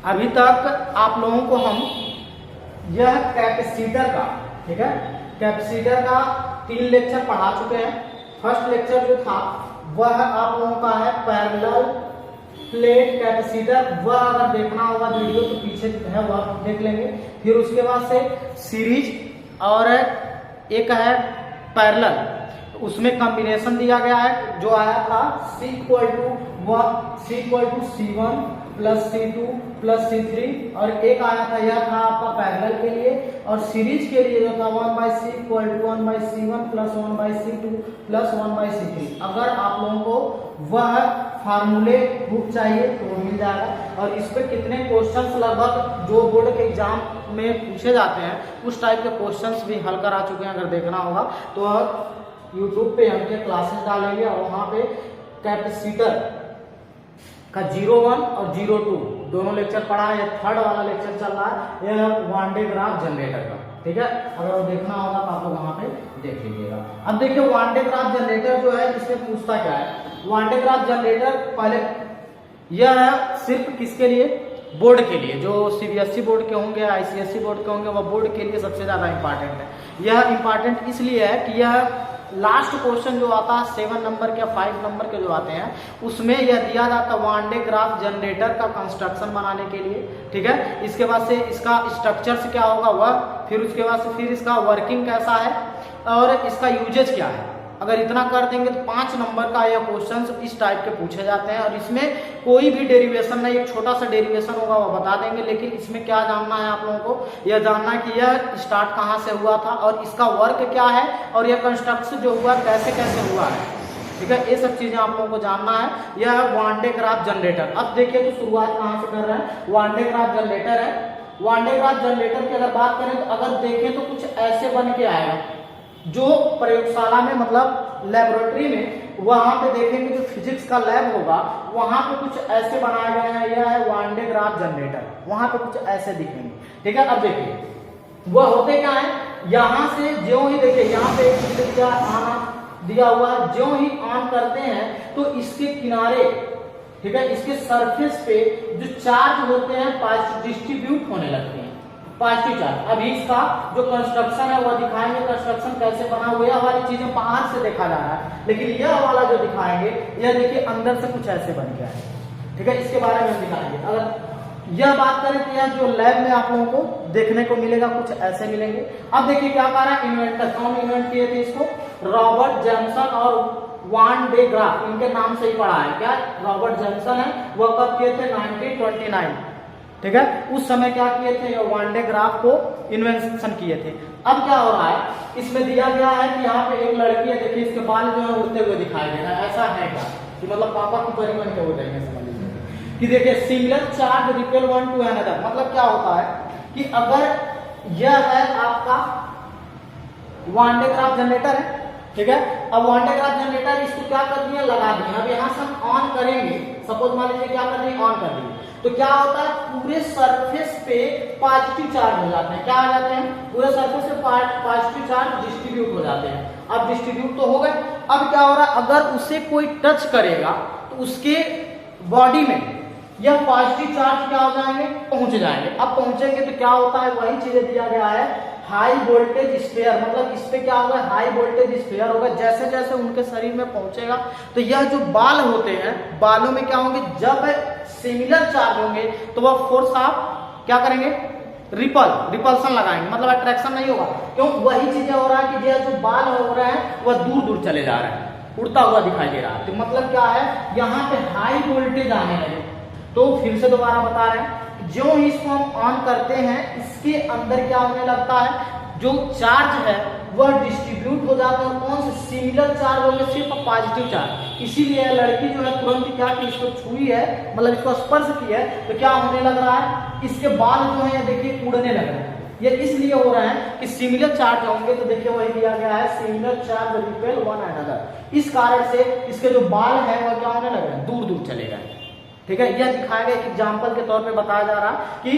अभी तक आप लोगों को हम यह कैपेसिटर का, ठीक है, कैपेसिटर का 3 लेक्चर पढ़ा चुके हैं। फर्स्ट लेक्चर जो था वह आप लोगों का है पैरेलल प्लेट कैपेसिटर, वह अगर देखना होगा वीडियो तो पीछे है वह देख लेंगे। फिर उसके बाद से सीरीज और एक है पैरेलल, उसमें कॉम्बिनेशन दिया गया है जो आया था C=C1 plus C2 plus C3, और एक आया था यह था आपका पैरेलल के लिए, और सीरीज के लिए जो था 1/C=1/C1 plus 1/C2 plus 1/C3। अगर आप लोगों को वह फार्मूले बुक चाहिए तो वो मिल जाएगा। और इस पे कितने क्वेश्चंस लगभग जो बोर्ड के एग्जाम में पूछे जाते हैं उस टाइप के क्वेश्चंस भी हल करा चुके हैं। अगर देखना होगा तो यूट्यूब पे हम क्लासेस डालेंगे और वहाँ पे कैपेसिटर का 01 और 02 दोनों लेक्चर पढ़ा है। थर्ड वाला लेक्चर चल रहा है यह वान डे ग्राफ जनरेटर का, ठीक है। अगर वो देखना होगा तो आप लोग वहाँ पे देख लीजिएगा। अब देखिए वान डे ग्राफ जनरेटर जो है इसमें पूछता क्या है। वान डे ग्राफ जनरेटर पहले यह है सिर्फ किसके लिए, बोर्ड के लिए, जो सीबीएसई बोर्ड के होंगे, आईसीएसई बोर्ड के होंगे, वह बोर्ड के लिए सबसे ज्यादा इंपॉर्टेंट है। यह इंपॉर्टेंट इसलिए है कि यह लास्ट क्वेश्चन जो आता है 7 नंबर के 5 नंबर के जो आते हैं उसमें यह दिया जाता है वान डे ग्राफ जनरेटर का कंस्ट्रक्शन बनाने के लिए, ठीक है। इसके बाद से इसका स्ट्रक्चर से क्या होगा वह, फिर उसके बाद से फिर इसका वर्किंग कैसा है और इसका यूजेज क्या है। अगर इतना कर देंगे तो 5 नंबर का यह क्वेश्चन इस टाइप के पूछे जाते हैं। और इसमें कोई भी डेरिवेशन नहीं, एक छोटा सा डेरिवेशन होगा वो बता देंगे, लेकिन इसमें क्या जानना है आप लोगों को, यह जानना है कि यह स्टार्ट कहाँ से हुआ था और इसका वर्क क्या है और यह कंस्ट्रक्शन जो हुआ कैसे कैसे हुआ है, ठीक है। ये सब चीजें आप लोगों को जानना है। यह वान डे ग्राफ जनरेटर। अब देखिए तो शुरुआत कहाँ से कर रहे हैं, वान डे ग्राफ जनरेटर है। वान डे ग्राफ जनरेटर की अगर बात करें तो अगर देखें तो कुछ ऐसे बन के आएगा, जो प्रयोगशाला में मतलब लेबोरेटरी में वहां पे देखेंगे जो फिजिक्स का लैब होगा वहां पे कुछ ऐसे बनाए गए हैं। यह है वान डे ग्राफ जनरेटर, वहां पे कुछ ऐसे दिखेंगे, ठीक है। अब देखिए वह होते क्या है, यहां से जो ही देखिए यहाँ पे एक आना दिया हुआ है, जो ही ऑन करते हैं तो इसके किनारे, ठीक है, इसके सरफेस पे जो चार्ज होते हैं डिस्ट्रीब्यूट होने लगते हैं, पॉजिटिव चार्ज। अभी इसका जो कंस्ट्रक्शन है वह दिखाएंगे, कंस्ट्रक्शन कैसे बना हुआ, यह वाली चीजें बाहर से देखा जा रहा है, लेकिन यह वाला जो दिखाएंगे यह देखिए अंदर से कुछ ऐसे बन गया है, ठीक है। इसके बारे में दिखाएंगे। अगर यह बात करें तो यह जो लैब में आप लोगों को देखने को मिलेगा कुछ ऐसे मिलेंगे। अब देखिए क्या कह रहा है, इन्वेंटर कौन इन्वेंट किए थे इसको, रॉबर्ट जैमसन और वान डे ग्राफ, इनके नाम से ही पढ़ा है क्या, रॉबर्ट जैमसन है। वह कब किए थे, 1929, ठीक है। उस समय क्या किए थे, वान डे ग्राफ को इन्वेंशन किए थे। अब क्या हो रहा है, इसमें दिया गया है कि यहाँ पे एक लड़की है, देखिए इसके बाल जो है उड़ते हुए दिखाई दे रहा है। ऐसा है क्या कि मतलब पापा की परी बन के हो जाएंगे, समझ लीजिए कि देखिए similar charge repel one two another. मतलब क्या होता है कि अगर यह है आपका वान डे ग्राफ जनरेटर है, ठीक है। अब वान डे ग्राफ जनरेटर इसको क्या कर दिया, लगा दिया। अब यहाँ से हम ऑन करेंगे, सपोज मान लीजिए क्या कर देंगे, ऑन कर देंगे, तो क्या होता है पूरे सरफेस पे पॉजिटिव चार्ज हो जाते हैं। क्या आ जाते हैं, पूरे सरफेस पे पॉजिटिव चार्ज डिस्ट्रीब्यूट हो जाते हैं। अब डिस्ट्रीब्यूट तो हो गए, अब क्या हो रहा है, अगर उसे कोई टच करेगा तो उसके बॉडी में यह पॉजिटिव चार्ज क्या हो जाएंगे, पहुंच जाएंगे। अब पहुंचेंगे तो क्या होता है, वही चीजें दिया गया है, हाई वोल्टेज स्फीयर। मतलब इस पे क्या होगा, हाई वोल्टेज स्फीयर होगा। जैसे जैसे उनके शरीर में पहुंचेगा तो यह जो बाल होते हैं, बालों में क्या होंगे, जब सिमिलर चार्ज होंगे तो वह फोर्स आप क्या करेंगे, रिपल्सन लगाएंगे, मतलब अट्रैक्शन नहीं होगा। क्यों, वही चीजें हो रहा है कि जो बाल हो रहे हैं वह दूर दूर चले जा रहे हैं, उड़ता हुआ दिखाई दे रहा है। तो मतलब क्या है, यहाँ पे हाई वोल्टेज आने लगे। तो फिर से दोबारा बता रहे हैं, जो ही इसको हम ऑन करते हैं इसके अंदर क्या होने लगता है, जो चार्ज है वह डिस्ट्रीब्यूट हो जाता है। कौन से, सिमिलर चार्ज हो गए, सिर्फ पॉजिटिव चार्ज। इसीलिए लड़की जो है तुरंत क्या कि इसको छुई है, मतलब इसको स्पर्श की है, तो क्या होने लग रहा है, इसके बाल जो है देखिए उड़ने लग रहे हैं। ये इसलिए हो रहा है कि सिमिलर चार्ज होंगे, तो देखिए वही दिया गया है, similar charge repel one another. इस कारण से इसके जो बाल है वह क्या होने लग रहे हैं, दूर दूर चले गए, ठीक है। यह दिखाया गया, एग्जाम्पल के तौर पे बताया जा रहा है कि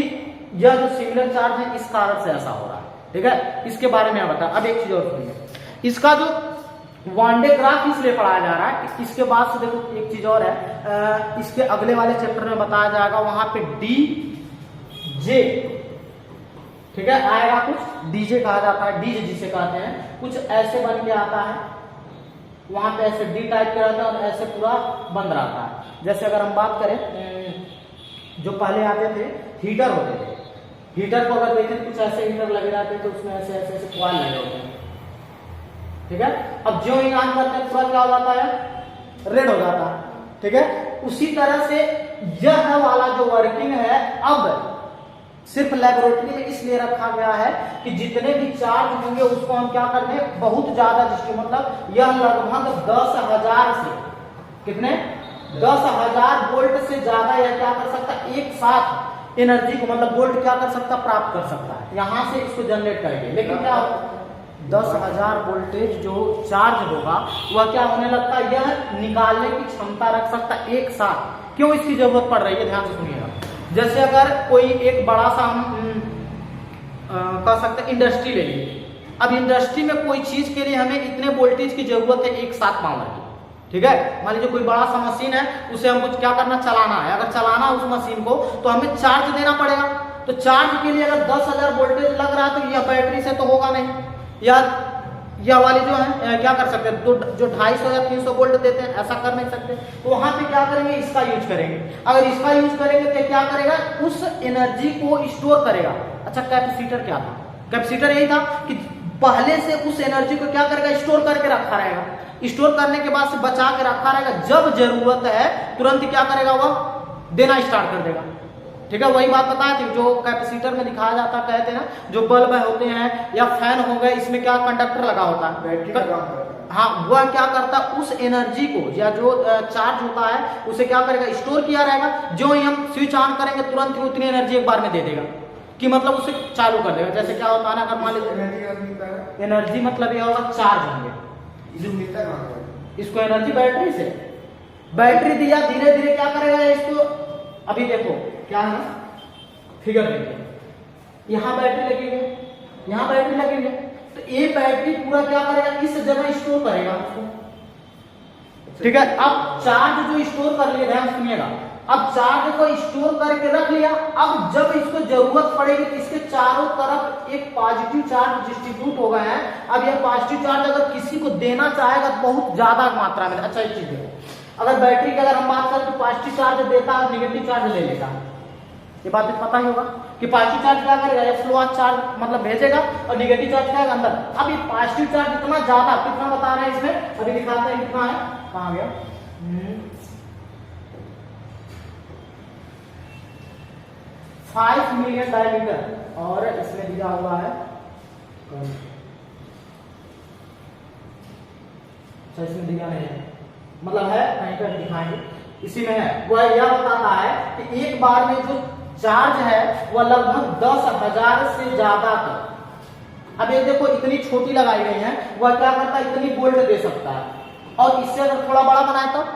यह जो सिमिलर चार्ज है इस कारण से ऐसा हो रहा है, ठीक है। इसके बारे में बता। अब एक चीज और सुनिए, इसका जो वान डे ग्राफ इसलिए पढ़ाया जा रहा है, इसके बाद से देखो एक चीज और है, इसके अगले वाले चैप्टर में बताया जाएगा, वहां पे डी जे, ठीक है, आएगा कुछ डीजे कहा जाता है, डीजे जिसे कहते हैं, कुछ ऐसे बन के आता है, वहां पे ऐसे डी टाइप के रहता है और ऐसे पूरा बंद रहता है। जैसे अगर हम बात करें, जो पहले आते थे हीटर होते थे, हीटर को अगर देखें कुछ ऐसे हीटर लगे रहते हैं, तो उसमें ऐसे ऐसे ऐसे कॉइल लगे होते हैं, ठीक है। अब जो ही ऑन करते हैं पूरा क्या हो जाता है, रेड हो जाता है, ठीक है। उसी तरह से यह वाला जो वर्किंग है अब सिर्फ लेबोरेटरी में इसलिए रखा गया है कि जितने भी चार्ज होंगे उसको हम क्या करते हैं, बहुत ज्यादा डिस्ट्रीब्यूट, मतलब यह लगभग 10,000 से, कितने 10,000 वोल्ट से ज्यादा यह क्या कर सकता है, एक साथ एनर्जी को, मतलब वोल्ट क्या कर सकता, प्राप्त कर सकता है, यहां से इसको जनरेट करेंगे। लेकिन क्या 10,000 वोल्टेज जो चार्ज होगा वह क्या होने लगता है, यह निकालने की क्षमता रख सकता है एक साथ। क्यों इसकी जरूरत पड़ रही है, ध्यान से सुनिएगा। जैसे अगर कोई एक बड़ा सा हम कह सकते हैं इंडस्ट्री ले लीजिए, अब इंडस्ट्री में कोई चीज के लिए हमें इतने वोल्टेज की जरूरत है एक साथ पावर की, ठीक है। मान लीजिए कोई बड़ा सा मशीन है, उसे हमको क्या करना, चलाना है। अगर चलाना है उस मशीन को तो हमें चार्ज देना पड़ेगा, तो चार्ज के लिए अगर 10,000 वोल्टेज लग रहा है तो यह बैटरी से तो होगा नहीं, या यह वाली जो है क्या कर सकते हैं, जो 250 या 300 वोल्ट देते हैं, ऐसा कर नहीं सकते। तो वहां पे क्या करेंगे, इसका यूज करेंगे। अगर इसका यूज करेंगे तो क्या करेगा, उस एनर्जी को स्टोर करेगा। अच्छा, कैपेसिटर क्या था, कैपेसिटर यही था कि पहले से उस एनर्जी को क्या करेगा, स्टोर करके रखा रहेगा, स्टोर करने के बाद से बचा के रखा रहेगा, जब जरूरत है तुरंत क्या करेगा, वह देना स्टार्ट कर देगा, ठीक है। वही बात बताए थे जो कैपेसिटर में दिखाया जाता, कहते हैं ना, जो बल्ब होते हैं या फैन हो गए, इसमें क्या कंडक्टर लगा होता है, हाँ, वह क्या करता है, उस एनर्जी को या जो चार्ज होता है उसे क्या करेगा, स्टोर किया रहेगा। जो ही हम स्विच ऑन करेंगे तुरंत ही उतनी एनर्जी एक बार में दे देगा, कि मतलब उसे चालू कर देगा। जैसे क्या होता है ना, अगर मान लीजिए एनर्जी मतलब यह होगा, चार्ज होंगे, इसको एनर्जी बैटरी से, बैटरी दिया, धीरे धीरे क्या करेगा इसको, अभी देखो क्या है, फिगर देखिए, यहां बैटरी लगेगी, यहां बैटरी लगेगी, तो ये बैटरी पूरा क्या करेगा, इस जगह स्टोर करेगा उसको, ठीक है। अब चार्ज जो स्टोर कर लिया, ध्यान सुनिएगा, अब चार्ज को स्टोर करके रख लिया, अब जब इसको जरूरत पड़ेगी तो इसके चारों तरफ एक पॉजिटिव चार्ज डिस्ट्रीब्यूट हो गए हैं। अब यह पॉजिटिव चार्ज अगर किसी को देना चाहेगा तो बहुत ज्यादा मात्रा में, अच्छा एक चीज देखो, अगर बैटरी की अगर हम बात करें तो पॉजिटिव चार्ज देता है, निगेटिव चार्ज ले लेता है, ये बात भी पता ही होगा कि पॉजिटिव चार्ज क्या करेगा, फ्लो चार्ज मतलब भेजेगा, और निगेटिव चार्ज क्या है अंदर। अब ये पॉजिटिव चार्ज इतना ज्यादा, कितना बता रहे हैं इसमें, अभी दिखाते हैं कितना है, कहां गया, 5 मिलियन डायमीटर, और इसमें दिया हुआ है, अच्छा इसमें दिया नहीं है, मतलब है कहीं पर दिखाएंगे, इसी में है। वह यह बताता है कि एक बार में जो चार्ज है वह लगभग 10,000 से ज्यादा तक, अब ये देखो इतनी छोटी लगाई गई है, वह क्या करता है, इतनी वोल्ट दे सकता है, और इससे अगर थोड़ा बड़ा बनाए तो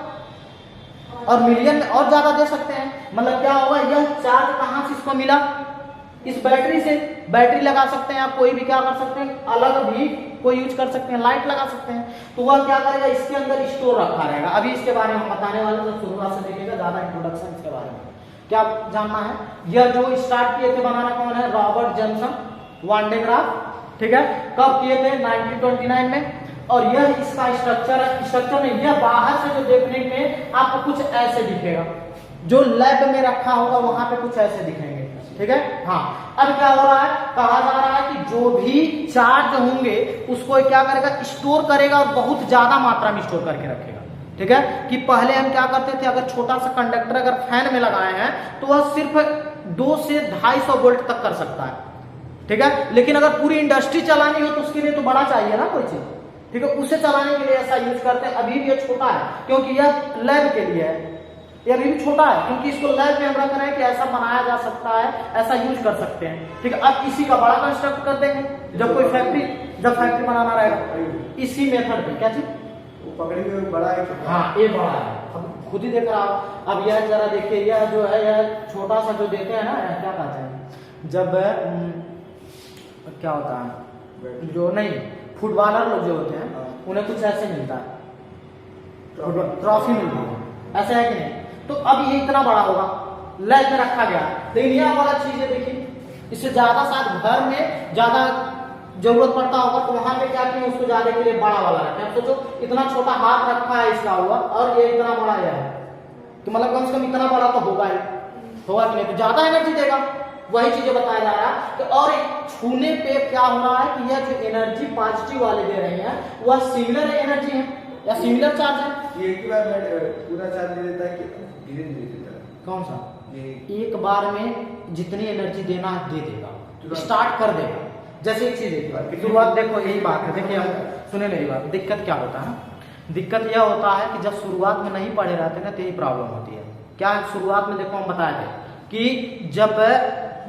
और मिलियन में और ज्यादा दे सकते हैं। मतलब क्या होगा, यह चार्ज कहां से इसको मिला, इस बैटरी से। बैटरी लगा सकते हैं आप, कोई भी क्या कर सकते हैं, अलग भी कोई यूज कर सकते हैं, लाइट लगा सकते हैं, तो वह क्या करेगा, इसके अंदर स्टोर रखा रहेगा। अभी इसके बारे में बताने वाले, तो शुरुआत से देखिएगा, ज्यादा इंट्रोडक्शन इसके बारे में क्या जानना है। यह जो स्टार्ट किए थे बनाना कौन है, रॉबर्ट जॉनसन वान डे ग्राफ, ठीक है। कब किए थे, 1929 में। और यह इसका स्ट्रक्चर में, यह बाहर से जो देखने में आपको कुछ ऐसे दिखेगा, जो लैब में रखा होगा वहां पे कुछ ऐसे दिखेंगे, ठीक है। हाँ, अब क्या हो रहा है, कहा जा रहा है कि जो भी चार्ज होंगे उसको क्या करेगा, स्टोर करेगा, और बहुत ज्यादा मात्रा में स्टोर करके रखेगा, ठीक है। कि पहले हम क्या करते थे, अगर छोटा सा कंडक्टर अगर फैन में लगाए हैं तो वह सिर्फ 2 से 250 वोल्ट तक कर सकता है, ठीक है। लेकिन अगर पूरी इंडस्ट्री चलानी हो तो उसके लिए तो बड़ा चाहिए ना कोई चीज, ठीक है। उसे चलाने के लिए ऐसा यूज करते हैं। अभी भी ये छोटा है क्योंकि यह लैब के लिए है, ये अभी भी छोटा है क्योंकि इसको लैब में हम रख रहे हैं कि ऐसा बनाया जा सकता है, ऐसा यूज कर सकते हैं, ठीक है। अब इसी का बड़ा कंस्ट्रक्ट कर देंगे जब कोई फैक्ट्री बनाना रहेगा, इसी मेथड पे। क्या चीज पकड़ेंगे, बड़ा है, हाँ ये बड़ा है, अब खुद ही देख रहा हो। अब यह जरा देखिए, यह जो है यह छोटा सा जो देते हैं ना, क्या कहते हैं, जब क्या होता है, जो नहीं फुटबॉलर लोग जो होते हैं उन्हें कुछ ऐसे मिलता है, ट्रॉफी मिलती है, ऐसा है कि नहीं। तो अब ये इतना बड़ा होगा, लैब में रखा गया, लेकिन यह वाला चीज है देखिए, इससे ज्यादा शायद घर में ज्यादा जरूरत पड़ता होगा, तो वहां पे क्या किया, उसको जाने के लिए बड़ा वाला रखा है। सोचो इतना छोटा हाथ रखा है इसका हुआ और ये इतना बड़ा है, तो मतलब कम से कम इतना बड़ा तो होगा ही, होगा कि नहीं, तो ज्यादा एनर्जी देगा। वही चीजें बताया जा रहा है। तो और छूने पे क्या हो रहा है कि यह जो एनर्जी पॉजिटिव वाले दे रहे हैं वह सिमिलर एनर्जी है या सिमिलर चार्ज है। ये एक ही बार में पूरा चार्ज दे देता है कि धीरे धीरे देता है? कौन सा? ये एक बार में जितनी एनर्जी देना है दे देगा, स्टार्ट कर देगा। जैसे एक चीज देखिए, शुरुआत देखो यही बात है, देखिए सुने मेरी बात। दिक्कत क्या होता है, दिक्कत यह होता है कि जब शुरुआत में नहीं पढ़े रहते ना तो यही प्रॉब्लम होती है। क्या शुरुआत में देखो हम बताए थे कि जब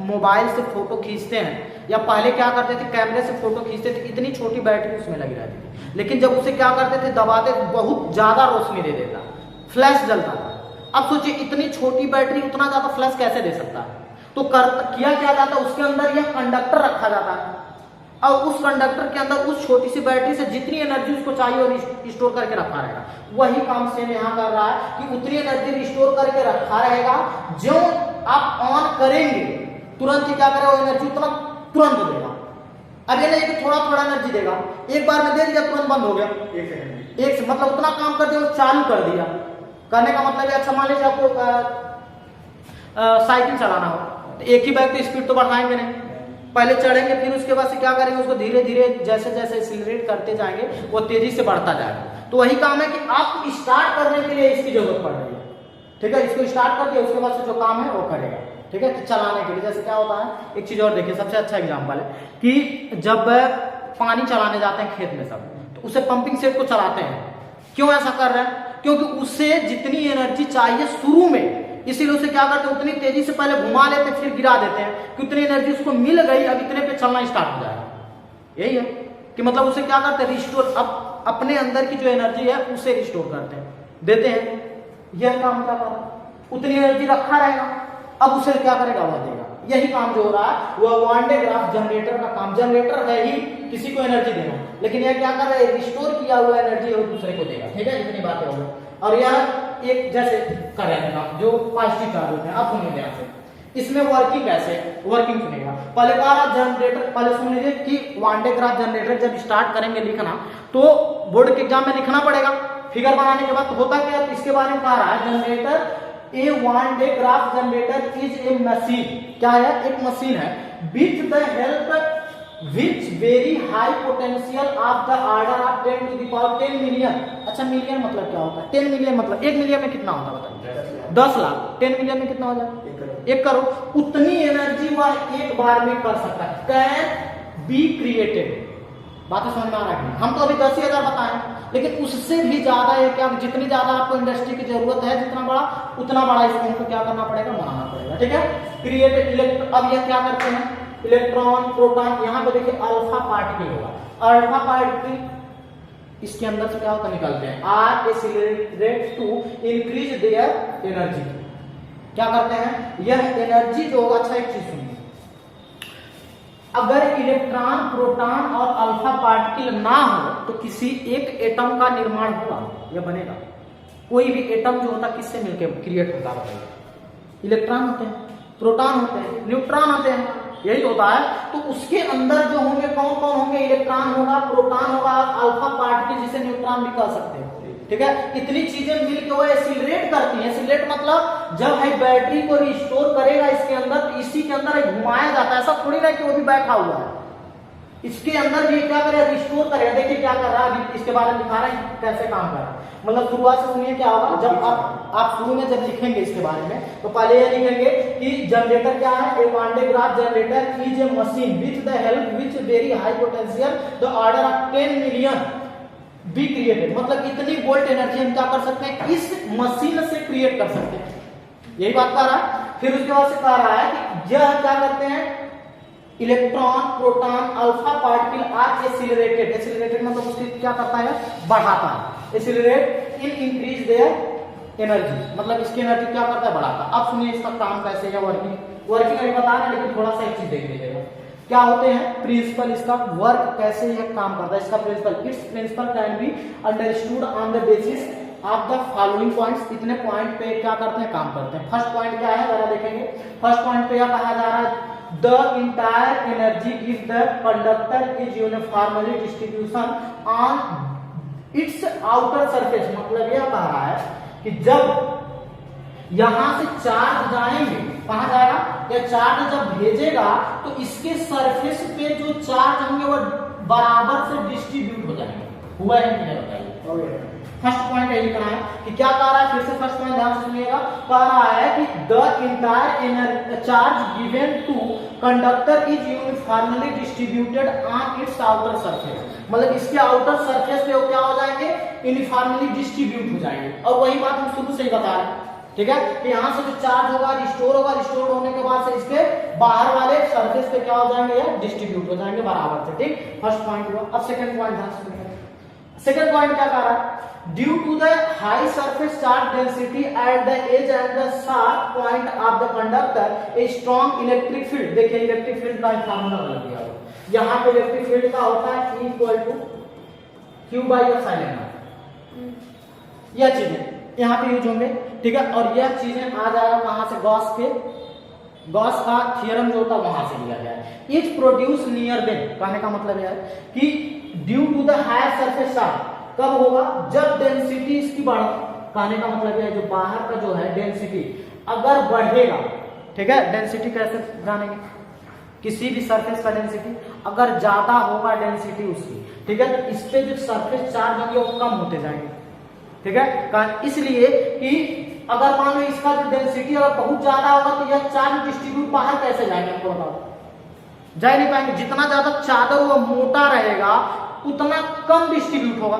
मोबाइल से फोटो खींचते हैं या पहले क्या करते थे, कैमरे से फोटो खींचते थे, इतनी छोटी बैटरी उसमें लगी रहती थी, लेकिन जब उसे क्या करते थे, दबाते बहुत ज्यादा रोशनी दे देता, फ्लैश जलता था। अब सोचिए इतनी छोटी बैटरी उतना ज्यादा फ्लैश कैसे दे सकता है, तो किया क्या जाता है, उसके अंदर यह कंडक्टर रखा जाता है और उस कंडक्टर के अंदर उस छोटी सी बैटरी से जितनी एनर्जी उसको चाहिए और स्टोर करके रखा रहेगा। वही काम सेम यहाँ कर रहा है कि उतनी एनर्जी रिस्टोर करके रखा रहेगा, जो आप ऑन करेंगे तुरंत ही क्या करेगा, वो एनर्जी उतना तुरंत देगा। अब ये नहीं कि थोड़ा थोड़ा एनर्जी देगा, एक बार में दे दिया तुरंत बंद हो गया, एक से मतलब उतना काम कर दिया, चालू कर दिया। करने का मतलब अच्छा मान लीजिए आपको साइकिल चलाना हो तो एक ही बाइक तो स्पीड तो बढ़ाएंगे नहीं, पहले चढ़ेंगे फिर उसके बाद से क्या करेंगे, उसको धीरे धीरे जैसे जैसे एक्सीलरेट करते जाएंगे वो तेजी से बढ़ता जाएगा। तो वही काम है कि आपको स्टार्ट करने के लिए इसकी जरूरत पड़ रही है, ठीक है। इसको स्टार्ट कर दिया, उसके बाद से जो काम है वो करेगा, ठीक है। तो चलाने के लिए जैसे क्या होता है, एक चीज और देखिए, सबसे अच्छा एग्जाम्पल है कि जब पानी चलाने जाते हैं खेत में सब, तो उसे पंपिंग सेट को चलाते हैं। क्यों ऐसा कर रहे हैं, क्योंकि उससे जितनी एनर्जी चाहिए शुरू में, इसीलिए उसे क्या करते हैं, उतनी तेजी से पहले घुमा लेते फिर गिरा देते हैं कि उतनी एनर्जी उसको मिल गई, अब इतने पे चलना स्टार्ट हो जाएगा। यही है कि मतलब उसे क्या करते हैं, रिस्टोर, अब अपने अंदर की जो एनर्जी है उसे रिस्टोर करते हैं, देते हैं। यह काम क्या कर रहा है, उतनी एनर्जी रखा रहेगा, अब उसे क्या करेगा, वह देगा। यही काम जो हो रहा है वह वान डे ग्राफ जनरेटर का काम। जनरेटर है ही किसी को एनर्जी देना, लेकिन यह क्या कर रहा है, रिस्टोर किया हुआ एनर्जी वो दूसरे को देगा, ठीक है। इतनी बातें होगी। और यह एक जैसे करेगा जो पॉजिटिव चार्ज होते हैं। अब सुनिए ध्यान से, इसमें वर्किंग कैसे, वर्किंग सुनेगा। पहले कहा जनरेटर, पहले सुन लीजिए कि वान डे ग्राफ जनरेटर जब स्टार्ट करेंगे लिखना तो बोर्ड के एग्जाम में लिखना पड़ेगा। फिगर बनाने के बाद तो होता क्या, इसके बारे में कह रहा है, generator A Van de Graaff generator is a machine. क्या है, एक मशीन है, with the help which very high potential of the order of 10 to the power 10 million। अच्छा मिलियन मतलब क्या होता है, 10 मिलियन मतलब 1 मिलियन में कितना होता है बताइए, 10 लाख। 10 मिलियन में कितना हो जाए, 1 करोड़। उतनी एनर्जी वह एक बार में कर सकता है, कैन बी क्रिएटेड। बातें समझ में आ रहा है, हम तो अभी 10,000 बताए, लेकिन उससे भी ज्यादा है क्या, जितनी ज्यादा आपको इंडस्ट्री की जरूरत है, जितना बड़ा उतना बड़ा इसको हमको क्या करना पड़ेगा, बनाना पड़ेगा, ठीक है। क्रिएटेड इलेक्ट्रॉन, अब यह क्या करते हैं, इलेक्ट्रॉन प्रोटॉन, यहाँ पे देखिए अल्फा पार्टिकल होगा, अल्फा पार्टिकल इसके अंदर से क्या होता निकलते हैं, are accelerate to increase their energy. क्या करते हैं, यह एनर्जी जो होगा, अच्छा एक चीज सुनिए, अगर इलेक्ट्रॉन प्रोटॉन और अल्फा पार्टिकल ना हो तो किसी एक एटम का निर्माण होगा या बनेगा। कोई भी एटम जो होता किससे मिलकर क्रिएट होता बताइए, इलेक्ट्रॉन होते हैं, प्रोटॉन होते हैं, न्यूट्रॉन होते हैं, यही तो होता है। तो उसके अंदर जो होंगे कौन कौन होंगे, इलेक्ट्रॉन होगा, प्रोटॉन होगा, अल्फा पार्टिकल जिसे न्यूट्रॉन भी कह सकते हैं, ठीक है। इतनी चीजें मिलकर वो एक्सीलरेट करती हैं। एक्सीलरेट मतलब जब है बैटरी को रिस्टोर करेगा इसके अंदर, तो इसी के अंदर घुमाया जाता है, ऐसा थोड़ी ना कि वो भी बैठा हुआ है, इसके अंदर भी क्या करेगा, रिस्टोर करेगा। देखिए क्या कर रहा है, इसके बारे में दिखा रहे हैं कैसे काम कर रहा है। मतलब शुरुआत से सुनिए क्या होगा, जब आप शुरू में जब लिखेंगे इसके बारे में तो पहले ये लिखेंगे कि जनरेटर क्या है, a Van de Graaff generator is a machine with the help which very high potential the order of 10 million be created. मतलब इतनी वोल्ट एनर्जी हम क्या कर सकते हैं, इस मशीन से क्रिएट कर सकते हैं, यही बात कर रहा है। फिर उसके बाद से कह रहा है कि यह क्या करते हैं, electron proton alpha particle are accelerated. Accelerated मतलब उसकी क्या करता है, बढ़ाता है, accelerate in increase their energy, मतलब इसकी एनर्जी क्या करता है, बढ़ाता है। अब सुनिए इसका काम कैसे है, वर्किंग अभी बता रहे हैं, लेकिन थोड़ा सा एक चीज देख लीजिएगा क्या होते हैं प्रिंसिपल, इसका वर्क कैसे यह काम करता है, इसका principle. Its principle can be understood on the basis of the following points. इतने पॉइंट पे क्या करते हैं, काम करते हैं। फर्स्ट पॉइंट क्या है जरा देखेंगे, फर्स्ट पॉइंट पे यह कहा जा रहा है the entire energy if the conductor is uniformly distribution on its outer surface. मतलब यह कह रहा है कि जब यहां से चार्ज जाएंगे, कहां जाएगा, या चार्ज जब भेजेगा तो इसके सरफेस पे जो चार्ज होंगे वो बराबर से डिस्ट्रीब्यूट हो जाएंगे। हुआ है नहीं बताइए। फर्स्ट पॉइंट यही कहा है कि क्या कह रहा है, फिर से फर्स्ट पॉइंट ध्यान से सुनिएगा। कह रहा है कि the entire charge given to conductor is uniformly distributed on its outer surface. मतलब इसके आउटर सरफेस पे वो क्या हो जाएंगे, यूनिफॉर्मली डिस्ट्रीब्यूट हो जाएंगे। और वही बात हम शुरू से ही बता रहे हैं, ठीक है, कि यहाँ से जो चार्ज होगा रिस्टोर होगा, रिस्टोर होने के बाद से इसके बाहर वाले सरफेस पे क्या हो जाएंगे, या डिस्ट्रीब्यूट हो जाएंगे बराबर से। ठीक, फर्स्ट पॉइंट हुआ। अब सेकंड पॉइंट ध्यान से सुनिए। सेकंड पॉइंट क्या कह रहा है, due to the high surface charge density at the edge and the sharp point of the conductor a strong electric field. देखिए इलेक्ट्रिक फील्ड का फार्मूला लग गया है, यहाँ पे इलेक्ट्रिक फील्ड का होता है E equal to Q by epsilon naught. यह चीजें यहाँ पे यूज होंगे, ठीक है, और यह चीजें आ जाएगा कहां से, गॉस का थ्योरम जो होता है वहां से लिया गया है। इज प्रोड्यूस नियर देन, कहने का मतलब यह है कि due to the higher surface charge कब होगा, जब डेंसिटी इसकी बढ़, कहने का मतलब यह है जो बाहर का जो है डेंसिटी अगर बढ़ेगा, ठीक है, डेंसिटी कैसे जानेंगे, किसी भी सरफेस का डेंसिटी अगर ज्यादा होगा डेंसिटी उसकी, ठीक है, तो इस पे जो सरफेस चार्ज होंगे वो कम होते जाएंगे, ठीक है। इसलिए कि अगर मान लो इसका जो डेंसिटी अगर बहुत ज्यादा होगा तो यह चार्ज डिस्ट्रीब्यूट बाहर कैसे जाएंगे, आपको बताओ, जा नहीं पाएंगे। जितना ज्यादा चादर वो मोटा रहेगा उतना कम डिस्ट्रीब्यूट होगा,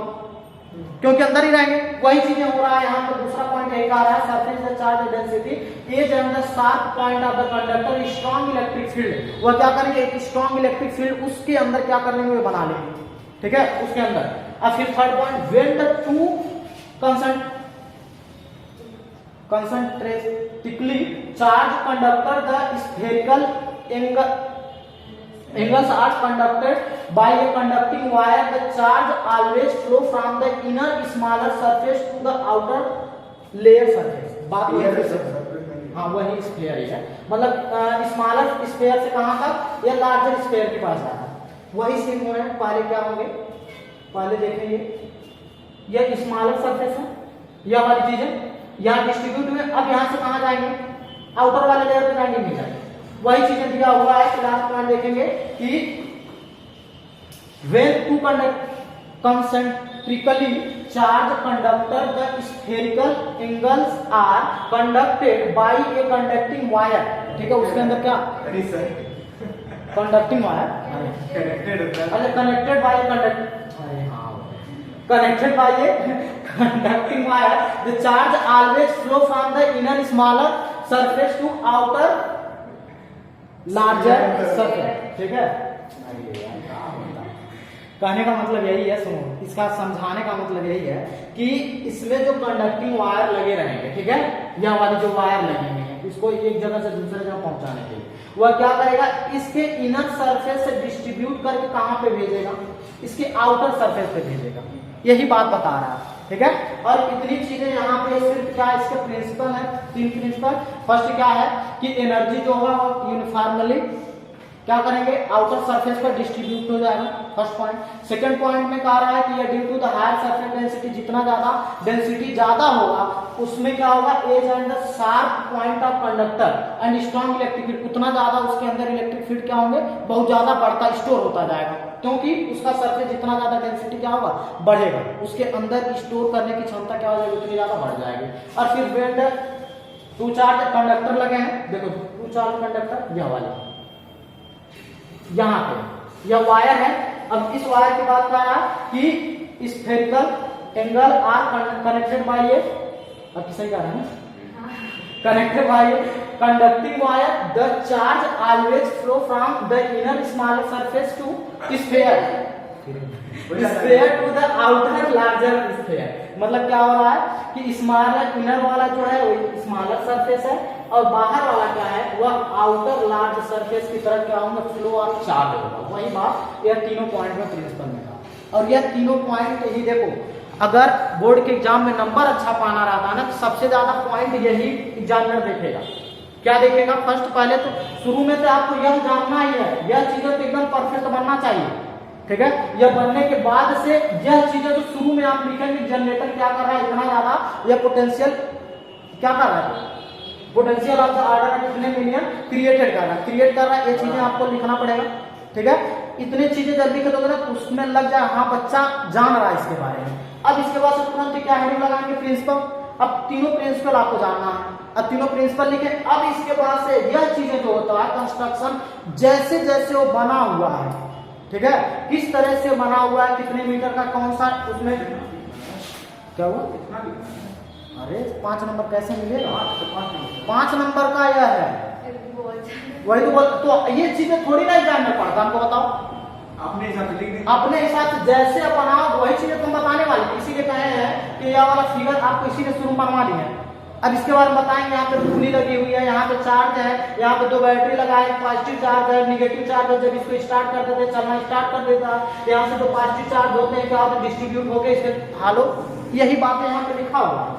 क्योंकि अंदर ही रहेंगे। वही चीजें हो रहा है यहाँ पर। दूसरा पॉइंट यही आ रहा है, surface the charge density edge and the sharp point of the conductor strong electric field. वह क्या करेंगे, एक स्ट्रॉन्ग इलेक्ट्रिक फील्ड उसके अंदर क्या कर लेंगे, बना लेंगे, ठीक है, उसके अंदर। अब फिर third point, when the two concentrically charged conductor the spherical angles are conducted by a conducting wire, the charge always flow from the inner smaller surface to the outer layer surface। बात हाँ वही sphere है, मतलब smaller sphere से कहां तक, या larger sphere के पास आता है। वही सेम हो रहा है। पहले क्या होंगे, पहले देखेंगे यह स्मॉलर सरफेस है, यह वाली चीज है, यहाँ डिस्ट्रीब्यूट हुए। अब यहाँ से कहां जाएंगे, आउटर वाले लेयर पे जाएंगे, नहीं जाएंगे। वही चीजें दिया हुआ है। लास्ट पॉइंट देखेंगे कि when two concentrically charged conductor the spherical angles are conducted by a conducting wire, ठीक है, उसके अंदर क्या conducting wire connected by conducting wire, the charge always flow from the inner smaller surface to outer larger surface, ठीक है। कहने का मतलब यही है, सुनो, इसका समझाने का मतलब यही है कि इसमें जो कंडक्टिंग वायर लगे रहेंगे, ठीक है, यह वाले जो वायर लगेंगे इसको एक जगह से दूसरे जगह पहुंचाने के लिए, वह क्या करेगा, इसके इनर सरफेस से डिस्ट्रीब्यूट करके कहां पे भेजेगा, इसके आउटर सरफेस पे भेजेगा। यही बात बता रहा है, ठीक है। और इतनी चीजें यहाँ पे सिर्फ क्या इसके प्रिंसिपल है, 3 प्रिंसिपल। फर्स्ट क्या है कि एनर्जी जो होगा वो यूनिफॉर्मली क्या करेंगे, आउटर सरफेस पर डिस्ट्रीब्यूट हो जाएगा, फर्स्ट पॉइंट। सेकंड पॉइंट में कह रहा है कि due to the higher surface density, जितना ज्यादा डेंसिटी ज्यादा होगा उसमें क्या होगा, edge and the sharp point of conductor and strong electric field, उतना ज्यादा उसके अंदर इलेक्ट्रिक फील्ड क्या होंगे, बहुत ज्यादा बढ़ता स्टोर होता जाएगा, क्योंकि उसका सरफेस जितना ज्यादा डेंसिटी क्या होगा, बढ़ेगा, उसके अंदर स्टोर करने की क्षमता क्या हो जाएगी, उतनी ज्यादा बढ़ जाएगी। और फिर वेल्ड 2 चार्ज कंडक्टर लगे हैं, देखो 2 चार्ज कंडक्टर यह वाले, यहाँ पे यह वायर है। अब इस वायर की बात कर रहा है कि spherical angle are connected by a, अब सही कह रहा है, connected by a conducting wire, the charge always flow from the inner smaller surface to sphere to the outer larger sphere। मतलब क्या हो रहा है कि स्मॉलर इनर वाला जो है वो स्मॉलर सरफेस है और बाहर वाला क्या है वह आउटर लार्ज सरफेस की तरफ क्या होगा, फ्लो ऑफ चार्ज होगा। वही बात यह तीनों पॉइंट में प्रिंसिपल में था। और यह तीनों पॉइंट ही देखो, अगर बोर्ड के एग्जाम में नंबर अच्छा पाना रहता है ना तो सबसे ज्यादा पॉइंट यही एग्जामिनर देखेगा, क्या देखेगा? फर्स्ट पहले तो शुरू में तो आपको यह जानना ही है, यह चीजें तो एकदम परफेक्ट बनना चाहिए, ठीक है। यह बनने के बाद से यह चीजें जो शुरू में आप लिखेंगे जनरेटर क्या कर रहा है इतना ज्यादा, यह पोटेंशियल क्या कर रहा है, पोटेंशियल ऑफ द ऑर्डर कितने मिलियन क्रिएट कर रहा है, ये चीजें आपको लिखना पड़ेगा, ठीक है। इतनी चीजें जब लिख दोगे ना तो उसमें लग जाए हाँ बच्चा जान रहा है इसके बारे में। अब इसके बाद से तुरंत क्या हेडिंग लगाएंगे? प्रिंसिपल। अब तीनों प्रिंसिपल आपको जानना है, अब तीनों प्रिंसिपल लिखे। अब इसके बाद से यह चीजें जो होता है कंस्ट्रक्शन जैसे जैसे वो बना हुआ है, ठीक है, किस तरह से बना हुआ है, कितने मीटर का कौन सा उसमें क्या हुआ, अरे 5 नंबर कैसे मिलेगा? 5 नंबर का यह है, वही तो बोल। तो ये चीजें थोड़ी ना एग्जाम में पढ़ता, हमको बताओ अपने हिसाब से लिख दें, अपने हिसाब से जैसे बनाओ वही चीजें तुम बताने वाले, इसीलिए कहे हैं कि यह वाला फिगर आपको इसीलिए शुरू बनवा दी है। अब इसके बाद बताएंगे यहाँ पे धुनी लगी हुई है, यहाँ पे चार्ज है, यहाँ पे 2 बैटरी लगाए, पॉजिटिव चार्ज है, निगेटिव चार्ज है। जब इसको स्टार्ट कर देते चलना स्टार्ट कर देता है, यहाँ से 2 पॉजिटिव चार्ज होते हैं क्या होते हैं डिस्ट्रीब्यूट होकर इसके हालो, यही बातें यहाँ पे लिखा हुआ है।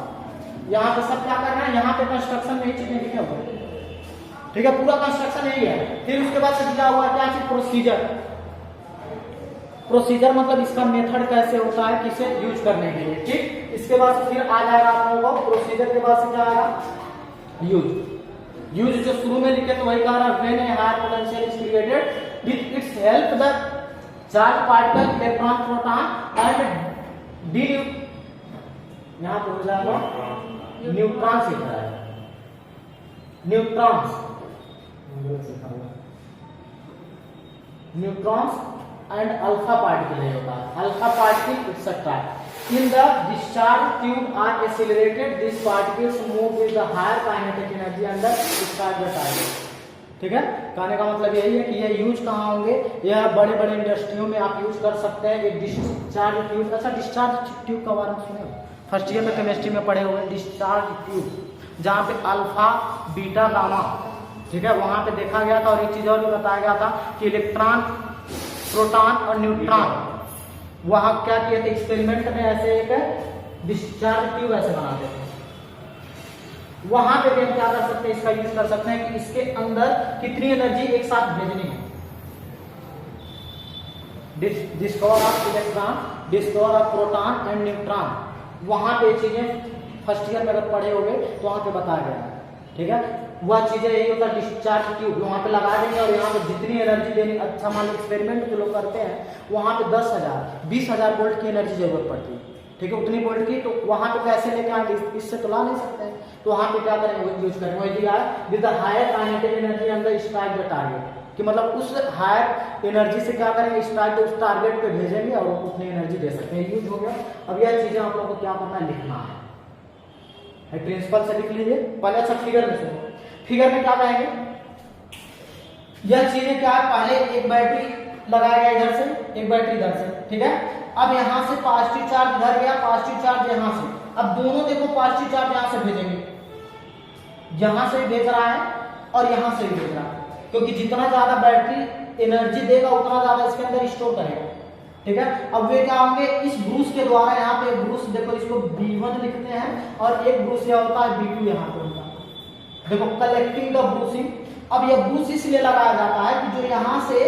यहाँ पे सब क्या करना है, यहाँ पे कंस्ट्रक्शन में ही चीजें लिखे हुए हैं, ठीक है, पूरा कंस्ट्रक्शन यही है। फिर उसके बाद से दिया हुआ क्या चीज, प्रोसीजर। प्रोसीजर मतलब इसका मेथड कैसे होता है, किसे यूज करने के लिए, ठीक। इसके बाद से फिर आ जाएगा आप लोगों को प्रोसीजर के बाद से क्या आएगा, यूज। यूज जो शुरू में लिखे तो वही कह रहा है, when a higher potential is created with its help the charge particle electron proton and D, यहां पे हो जाएगा न्यूट्रॉन से लिखा है, neutrons, neutrons and alpha particle होगा, alpha particle etc. In the discharge tube are accelerated, these particles move with the higher kinetic energy under discharge target, ठीक है। कहने का मतलब यही है कि ये यूज कहाँ होंगे, यह बड़े बड़े इंडस्ट्रियों में आप यूज कर सकते हैं। एक डिस्चार्ज ट्यूब, अच्छा डिस्चार्ज ट्यूब का बारे में सुने, फर्स्ट ईयर में केमिस्ट्री में पढ़े हुए डिस्चार्ज ट्यूब, जहाँ पे अल्फा बीटा गामा, ठीक है, वहां पे देखा गया था। और एक चीज और भी बताया गया था कि इलेक्ट्रॉन प्रोटॉन और न्यूट्रॉन, वहां क्या किए थे एक्सपेरिमेंट में, ऐसे एक डिस्चार्ज ट्यूब ऐसे बनाते थे, वहां पे भी हम क्या कर सकते हैं, इसका यूज कर सकते हैं कि इसके अंदर कितनी एनर्जी एक साथ भेजनी है, discover of electron, discover of proton and neutron, वहां पे चीजें फर्स्ट ईयर में अगर पढ़े होंगे तो वहां पे बताया गया है, ठीक है। वह चीजें यही होता है डिस्चार्ज ट्यूब, वहां पे लगा देंगे और यहाँ पे जितनी एनर्जी देनी, अच्छा मान लो एक्सपेरिमेंट जो लोग करते हैं वहां पे 10,000 20,000 वोल्ट की एनर्जी जरूरत पड़ती है, ठीक है, उतनी वोल्ट की, तो वहां पे कैसे लेके आएंगे, इससे तो ला नहीं सकते, तो वहां पे क्या करेंगे, यूज करेंगे वही दिया है with the higher kinetic energy under strike the target, कि मतलब उस हायर एनर्जी से क्या करेंगे, स्ट्राइक उस टारगेट पे भेजेंगे और उतनी एनर्जी दे सकते हैं, यूज हो गया। अब यह चीजें आप लोगों को क्या करना है, लिखना है, प्रिंसिपल से लिख लीजिए पहले। अच्छा फिगर में सुनो, फिगर में क्या कहेंगे, यह चीजें क्या है, पहले एक बैटरी लगाया गया इधर से, एक बैटरी इधर से, ठीक है। अब यहाँ से पॉजिटिव चार्ज इधर गया, पॉजिटिव चार्ज यहाँ से, अब दोनों देखो पॉजिटिव चार्ज यहाँ से भेजेंगे, यहाँ से भेज रहा है और यहाँ से भी भेज रहा है, क्योंकि जितना ज्यादा बैटरी एनर्जी देगा उतना ज्यादा इसके अंदर स्टोर करेगा, ठीक है। अब वे क्या होंगे, इस ब्रूस के द्वारा, यहाँ पे ब्रूस देखो, इसको B1 लिखते हैं और एक ब्रूस यह होता है B2, यहाँ पे होता है, देखो कलेक्टिंग द ब्रूसिंग। अब यह ब्रूस इसलिए लगाया जाता है कि जो यहाँ से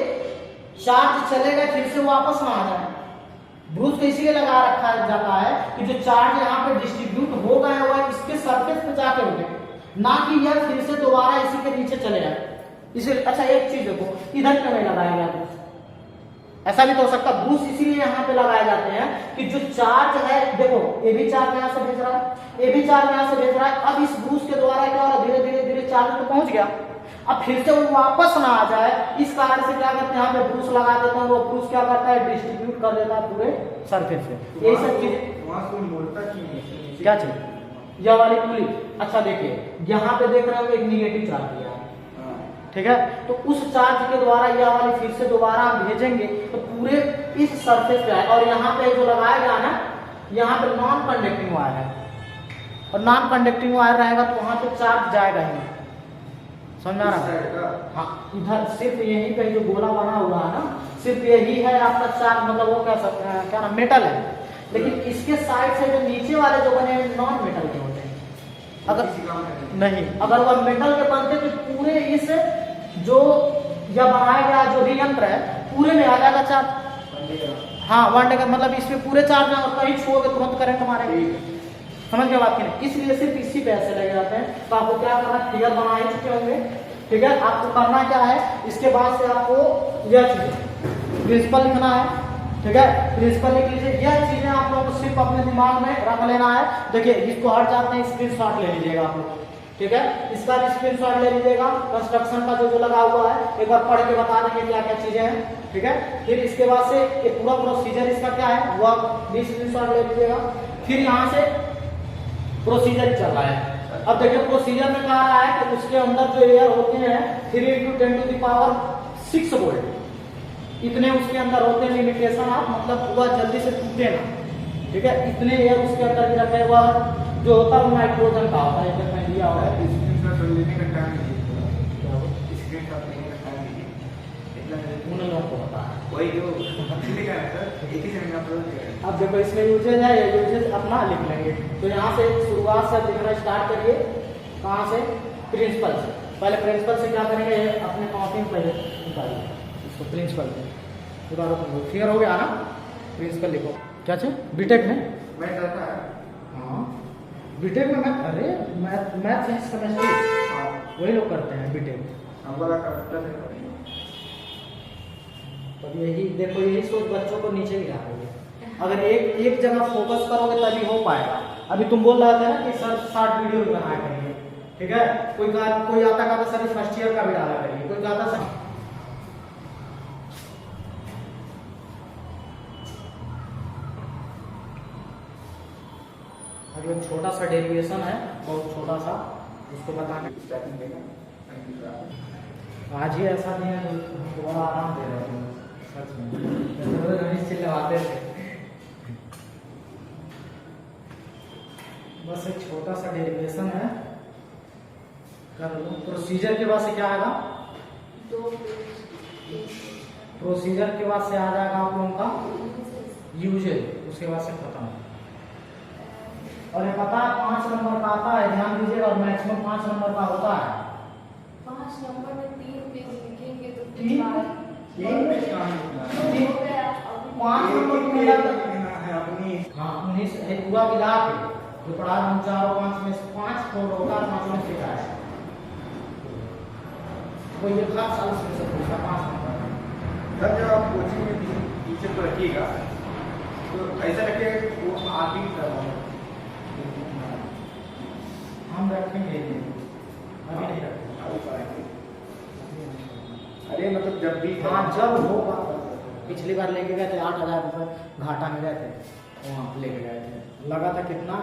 चार्ज चलेगा फिर से वापस ना आ जाए, ब्रूस को इसलिए लगा रखा जाता है कि जो चार्ज यहाँ पे डिस्ट्रीब्यूट हो गया हुआ है इसके सरफेस पे जाके रुके, ना कि यह फिर से दोबारा इसी के नीचे चले जाए, इसलिए। अच्छा एक चीज देखो, इधर क्यों नहीं लगाया गया ब्रूस, ऐसा भी तो हो सकता, ब्रूस इसीलिए यहाँ पे लगाए जाते हैं कि जो चार्ज है, देखो ये भी चार्ज यहाँ से भेज रहा है, ये भी चार्ज यहाँ से भेज रहा है, अब इस ब्रूस के द्वारा क्या हो रहा है, धीरे धीरे धीरे चार्ज तो पहुंच गया, अब फिर से वो वापस ना आ जाए, इस कारण से क्या करते हैं, यहाँ पे ब्रूस लगा देते हैं, वो ब्रूस क्या करता है, डिस्ट्रीब्यूट कर देता है पूरे सरफेस पे, यही सब चीजें। क्या चीज, यह वाली पुली, अच्छा देखिए यहाँ पे देख रहे हो एक निगेटिव चार्ज दिया है, ठीक है, तो उस चार्ज के द्वारा यह वाली फिर से दोबारा हम भेजेंगे तो पूरे इस सरफेस पे है, और यहाँ पे जो लगाया गया ना, यहाँ पे नॉन कंडक्टिंग वायर है, और नॉन कंडक्टिंग वायर रहेगा तो वहां पे चार्ज जाएगा ही, समझ में आ रहा है। हाँ, इधर सिर्फ यहीं पे जो गोला बना हुआ है ना, सिर्फ यही है आपका चार्ज, मतलब वो कह सकते हैं क्या नाम, मेटल है, लेकिन इसके साइड से जो नीचे वाले जो बने नॉन मेटल के होते हैं, अगर किसी काम में नहीं, अगर वह मेटल के बनते तो पूरे इस जो या बनाया गया जो भी यंत्र है पूरे में आ जाएगा चार्ज। हाँ, 1 टेकर मतलब इसमें पूरे चार्ज में और कहीं छोड़ के तुरंत करंट मारेगा। समझ गए बात की नहीं? इसलिए सिर्फ इसी पे ऐसे लगे जाते हैं। तो आपको क्या करना है, फिगर बना ही चुके होंगे, ठीक है। आपको करना क्या है, इसके बाद से आपको यह चीज प्रिंसिपल लिखना है, ठीक है। प्रिंसिपल लिख लीजिए। यह चीजें आप लोगों को सिर्फ अपने दिमाग में रख लेना है। देखिए इसको हट जाते हैं, स्क्रीनशॉट ले लीजिएगा आप लोग, ठीक है। इसका भी स्क्रीनशॉट ले लीजिएगा। कंस्ट्रक्शन का जो लगा हुआ है एक बार पढ़ के बता देंगे क्या क्या चीजें हैं, ठीक है। फिर इसके बाद से ये पूरा प्रोसीजर इसका क्या है वह भी स्क्रीनशॉट ले लीजिएगा। फिर यहाँ से प्रोसीजर चल रहा है। अब देखिए प्रोसीजर में कहा रहा है कि उसके अंदर जो एयर होते हैं 3 × 10⁶ वोल्ट, इतने उसके अंदर होते हैं लिमिटेशन आप, मतलब वह जल्दी से टूटे ना, ठीक है। इतने एयर उसके अंदर भी रखे हुआ जो होता है नाइट्रोजन का होता है, जब मैं लिया हुआ है। स्क्रीनशॉट लेने का टाइम नहीं, स्क्रीनशॉट लेने का टाइम नहीं इतना उन लोगों को होता है वही जो लिखा है सर, एक ही सेकंड में अपलोड किया। अब देखो इसमें यूजेज है, यूजेज अपना लिख लेंगे। तो यहाँ से शुरुआत से लिखना स्टार्ट करिए। कहाँ से, प्रिंसिपल से। पहले प्रिंसिपल से क्या करेंगे, अपने कॉपी में पहले निकालिए इसको प्रिंसिपल से। क्लियर हो गया ना, प्रिंसिपल लिखो। क्या चाहिए बीटेक में, मैं करता है। हाँ बीटेक में मैथ, अरे मैथ फिजिक्स केमिस्ट्री वही लोग करते हैं बीटेक। हमको करता है। तो यही देखो, यही सोच बच्चों को नीचे गिरा रही है। अगर एक जगह फोकस करोगे तभी हो पाएगा। अभी तुम बोल रहे थे ना कि सर 60 वीडियो बनाया करिए, ठीक है। कोई आता कहता सर फर्स्ट ईयर का भी डाला करिए, कोई कहता सर अभी एक छोटा सा डेरिवेशन है, बहुत छोटा सा, उसको बताने आज ही ऐसा नहीं है तो बड़ा आराम दे रहे हैं सच में, चिल्लाते थे। बस एक छोटा सा डेरिवेशन है, कर लो। प्रोसीजर के बाद से क्या आएगा, प्रोसीजर के बाद से आ जाएगा आप लोगों का यूजेज, उसके बाद से खत्म। और ये पता है 5 नंबर का आता है, ध्यान दीजिएगा, और मैक्सिमम 5 नंबर का होता है। 5 नंबर में 3 पेज लिखेंगे तो 3 5 नंबर में है अपनी। हाँ 19 है पूरा मिला के जो पढ़ा हम 4 और 5 में से 5 फोड़ होगा, 5 में से क्या है कोई एक खास साल से पूछा 5 नंबर। सर जब आप कोचिंग में टीचर को रखिएगा तो ऐसा रखिएगा वो आप ही करवाओ। हम रखेंगे अभी नहीं रखेंगे। अरे मतलब जब भी, हाँ जब होगा। पिछली बार लेके गए थे 8,000 रुपये घाटा में गए थे, वहाँ लेके गए थे, लगा था कितना,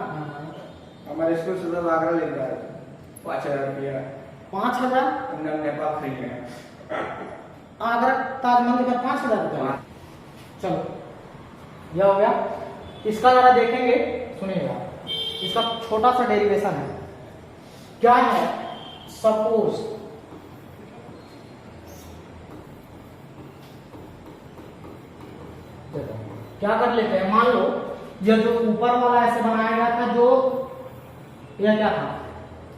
हमारे स्कूल से सब आगरा ले रहा है 5,000 रुपया। 5,000 नेपाल खरीद गए। आगरा ताजमहल का 5,000 रुपये। चलो यह हो गया। इसका जरा देखेंगे, सुनिएगा, इसका छोटा सा डेरिवेशन है। क्या है, सपोज क्या कर लेते हैं, मान लो यह जो ऊपर वाला ऐसे बनाया गया था, जो यह क्या था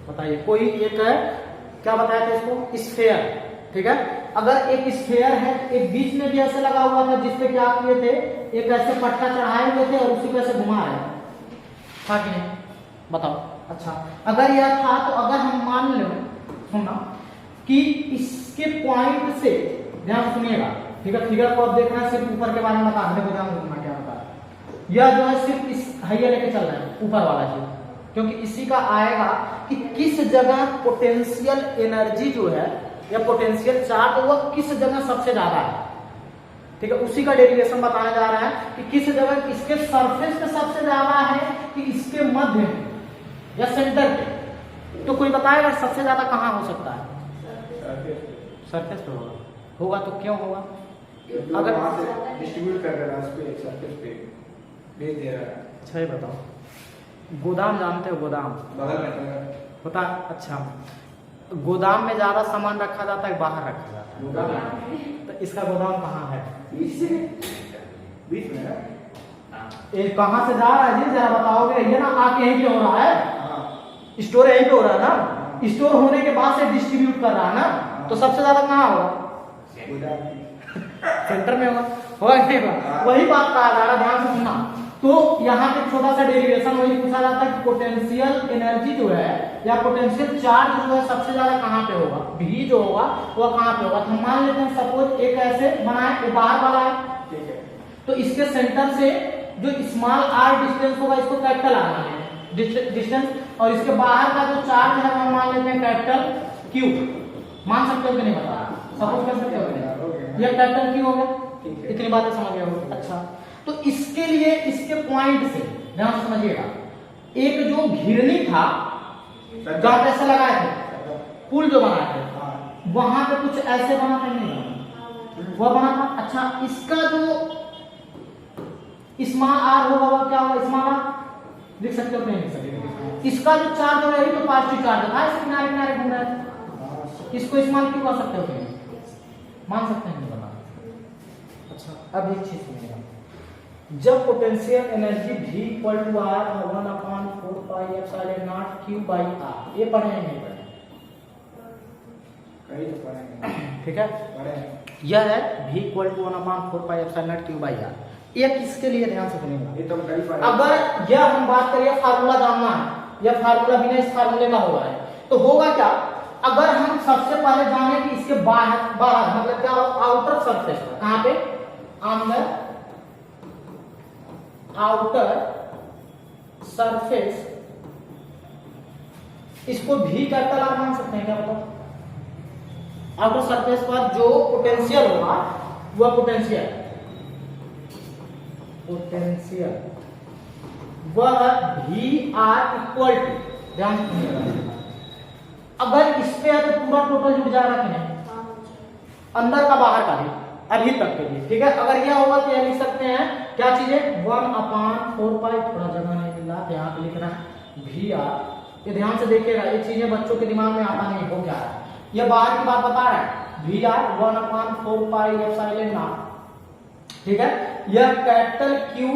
बताइए, कोई एक है, क्या बताया था इसको, स्फेयर, ठीक है। अगर एक स्फेयर है, एक बीच में भी ऐसे लगा हुआ था जिसपे क्या किए थे, एक ऐसे पट्टा चढ़ाए हुए थे और उसी को ऐसे घुमा रहे था कि नहीं, बताओ। अच्छा अगर यह था तो अगर हम मान लो, सुनना, कि इसके पॉइंट से, ध्यान सुनिएगा, ठीक है। फिगर को अब देखना है, सिर्फ ऊपर के बारे में बता दें, ध्यान रखना क्या बता रहा। यह जो है सिर्फ इस हैया लेके चल रहा है ऊपर वाला चीज, क्योंकि इसी का आएगा कि किस जगह पोटेंशियल एनर्जी जो है या पोटेंशियल चार्ज वह किस जगह सबसे ज्यादा है, ठीक है। उसी का डेरिवेशन बताने जा रहा है कि किस जगह इसके सरफेस पे सबसे ज्यादा है कि इसके मध्य में या सेंटर पे। तो कोई बताएगा सबसे ज्यादा कहाँ हो सकता है, सरफेस पे होगा तो क्यों होगा, अगर वहां से डिस्ट्रीब्यूट कर रहा है उस पे सरफेस पे भेज दे रहा है। अच्छा ये बताओ, गोदाम जानते हो, गोदाम बगल में होता, अच्छा गोदाम में ज्यादा सामान रखा जाता है, बाहर रखा जाता है, तो इसका गोदाम कहाँ है, बीच में है। ये कहाँ से जा रहा है जी, जरा बताओगे, ये ना आके यहीं पे हो रहा है, स्टोर यहीं पे हो रहा है ना, स्टोर होने के बाद से डिस्ट्रीब्यूट कर रहा है ना, तो सबसे ज्यादा कहाँ होगा? सेंटर में होगा, होगा नहीं होगा? वही बात कहा जा रहा है, ध्यान से सुनना। तो यहाँ पे छोटा सा डेरिवेशन वही पूछा जाता है कि पोटेंशियल एनर्जी जो है या पोटेंशियल चार्ज जो है सबसे ज्यादा कहाँ पे होगा, भी जो होगा वो कहाँ पे होगा। तो हम मान लेते हैं सपोज एक ऐसे बनाए, ये बाहर वाला है, ठीक है, तो इसके सेंटर से जो स्मॉल आर डिस्टेंस होगा इसको कैपिटल आर मान लेंगे डिस्टेंस, और इसके बाहर का जो चार्ज है हम मान लेते हैं कैपिटल क्यू। मान सकते हो कि नहीं बता, सपोज कर सकते हो कि नहीं? ये कैपिटल क्यू हो गया, इतनी बातें समझ गए हो? अच्छा, तो इसके लिए इसके पॉइंट से ध्यान से समझिएगा, एक जो घिरनी था जहां पे ऐसे लगाए थे, पुल जो बनाए थे, वहां पे कुछ ऐसे बना था नहीं बना, वो बना था। अच्छा, इसका जो स्मॉल आर होगा वो क्या होगा? स्मॉल आर लिख सकते हो कि नहीं लिख सकते? इसका जो चार्ज होगा ये तो पॉजिटिव चार्ज था, इसे किनारे किनारे घूम रहा है, इसको स्मॉल क्यों कर सकते हो कि नहीं? मान सकते हैं, नहीं बना। अच्छा, अब एक चीज सुनिएगा, जब potential energy V equal to R और 1/4 pi epsilon naught Q by R, ये पढ़े हैं नहीं पढ़े? कहीं तो पढ़ेंगे, ठीक है, पढ़े। यह है V equal to 1/4 pi epsilon naught Q by R। ये किसके लिए? ध्यान से सुनिएगा, ये तो हम कहीं पढ़े। अगर यह हम बात करिए फार्मूला जानना है, यह फार्मूला बिना इस फार्मूले का होगा है, तो होगा क्या? अगर हम सबसे पहले जाने कि इसके बाहर बाहर मतलब क्या हो, आउटर सरफेस, कहां पे? अंदर आउटर सरफेस, इसको भी कैपिटल आर मान सकते हैं क्या? बताओ, आउटर सरफेस पर जो पोटेंशियल होगा वह पोटेंशियल वह भी आर इक्वल टू, ध्यान से सुनिएगा, अगर इस पे है तो पूरा टोटल जुड़ जाएगा कि नहीं? अंदर का बाहर का भी, अभी तक के लिए, ठीक है। अगर यह होगा तो यह लिख सकते हैं क्या चीजें? 1/4 पाई, थोड़ा जगह नहीं मिला तो यहाँ पे लिखना है भी आर। ये ध्यान से देखिएगा, ये चीजें बच्चों के दिमाग में आता नहीं हो क्या है, ये बाहर की बात बता रहा है। भी आर 1/4 पाई एप्सिलॉन नॉट, ठीक है। यह capital Q